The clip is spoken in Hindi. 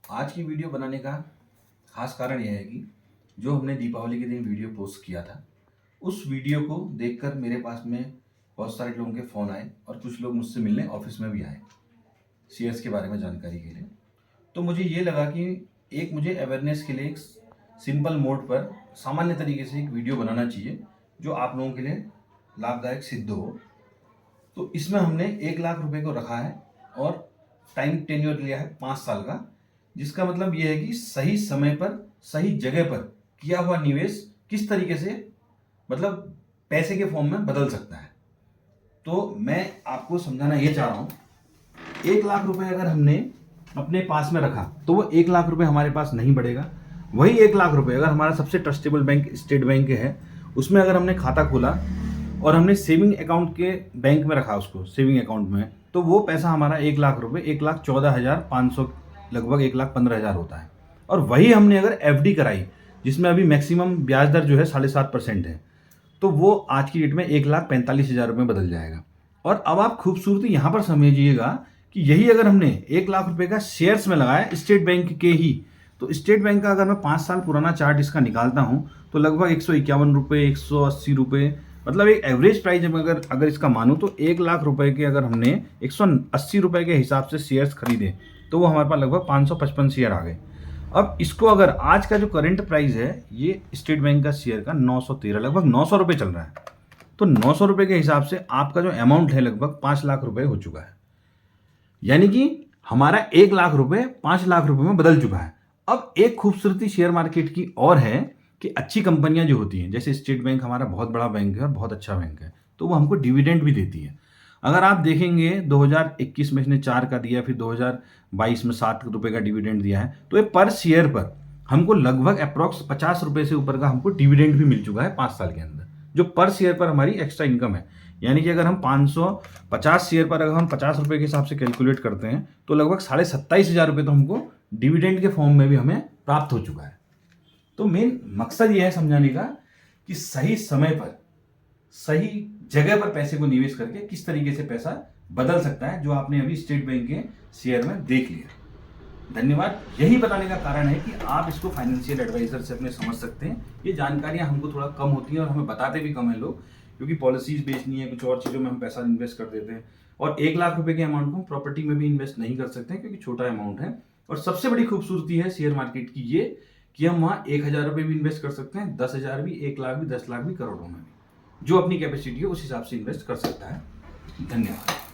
आज की वीडियो बनाने का खास कारण यह है कि जो हमने दीपावली के दिन वीडियो पोस्ट किया था, उस वीडियो को देखकर मेरे पास में बहुत सारे लोगों के फ़ोन आए और कुछ लोग मुझसे मिलने ऑफिस में भी आए शेयर्स के बारे में जानकारी के लिए। तो मुझे ये लगा कि एक मुझे अवेयरनेस के लिए एक सिंपल मोड पर सामान्य तरीके से एक वीडियो बनाना चाहिए जो आप लोगों के लिए लाभदायक सिद्ध हो। तो इसमें हमने 1,00,000 रुपए को रखा है और टाइम टेन्योर लिया है 5 साल का, जिसका मतलब ये है कि सही समय पर सही जगह पर किया हुआ निवेश किस तरीके से मतलब पैसे के फॉर्म में बदल सकता है। तो मैं आपको समझाना ये चाह रहा हूँ, 1,00,000 रुपए अगर हमने अपने पास में रखा तो वो 1,00,000 रुपए हमारे पास नहीं बढ़ेगा। वही 1,00,000 रुपए अगर हमारा सबसे ट्रस्टेबल बैंक स्टेट बैंक है, उसमें अगर हमने खाता खोला और हमने सेविंग अकाउंट के बैंक में रखा उसको सेविंग अकाउंट में, तो वो पैसा हमारा 1,00,000 रुपए 1,14,500 लगभग 1,15,000 होता है। और वही हमने अगर एफडी कराई जिसमें अभी मैक्सिमम ब्याज दर जो है 7.5% है, तो वो आज की डेट में 1,45,000 रुपये बदल जाएगा। और अब आप खूबसूरती यहाँ पर समझिएगा कि यही अगर हमने 1,00,000 रुपये का शेयर्स में लगाया स्टेट बैंक के ही, तो स्टेट बैंक का अगर मैं 5 साल पुराना चार्ट इसका निकालता हूँ तो लगभग 151 रुपये 180 रुपये, मतलब एक एवरेज प्राइस में अगर इसका मानूँ तो 1,00,000 रुपये के अगर हमने 180 रुपये के हिसाब से शेयर्स खरीदे तो वो हमारे पास लगभग 555 शेयर आ गए। अब इसको अगर आज का जो करंट प्राइस है ये स्टेट बैंक का शेयर का 913 लगभग 900 रुपये चल रहा है, तो 900 रुपये के हिसाब से आपका जो अमाउंट है लगभग 5,00,000 रुपये हो चुका है। यानी कि हमारा 1,00,000 रुपये 5,00,000 रुपये में बदल चुका है। अब एक खूबसूरती शेयर मार्केट की और है कि अच्छी कंपनियां जो होती हैं, जैसे स्टेट बैंक हमारा बहुत बड़ा बैंक है और बहुत अच्छा बैंक है, तो वो हमको डिविडेंड भी देती है। अगर आप देखेंगे 2021 में इसने 4 का दिया, फिर 2022 में 7 रुपये का डिविडेंड दिया है, तो ये पर शेयर पर हमको लगभग अप्रॉक्स 50 रुपये से ऊपर का हमको डिविडेंड भी मिल चुका है 5 साल के अंदर, जो पर शेयर पर हमारी एक्स्ट्रा इनकम है। यानी कि अगर हम 550 शेयर पर अगर हम 50 रुपये के हिसाब से कैलकुलेट करते हैं तो लगभग 27,500 रुपये तो हमको डिविडेंड के फॉर्म में भी हमें प्राप्त हो चुका है। तो मेन मकसद यह है समझाने का कि सही समय पर सही जगह पर पैसे को निवेश करके किस तरीके से पैसा बदल सकता है, जो आपने अभी स्टेट बैंक के शेयर में देख लिया। धन्यवाद। यही बताने का कारण है कि आप इसको फाइनेंशियल एडवाइजर से अपने समझ सकते हैं। ये जानकारियां हमको थोड़ा कम होती हैं और हमें बताते भी कम है लोग, क्योंकि पॉलिसीज बेचनी है, कुछ और चीज़ों में हम पैसा इन्वेस्ट कर देते हैं। और 1,00,000 रुपए के अमाउंट को हम प्रॉपर्टी में भी इन्वेस्ट नहीं कर सकते हैं क्योंकि छोटा अमाउंट है। और सबसे बड़ी खूबसूरती है शेयर मार्केट की ये कि हम वहाँ 1,000 रुपये भी इन्वेस्ट कर सकते हैं, 10,000 भी, 1,00,000 भी, 10 लाख भी, करोड़ों में भी। जो अपनी कैपेसिटी है उस हिसाब से इन्वेस्ट कर सकता है। धन्यवाद।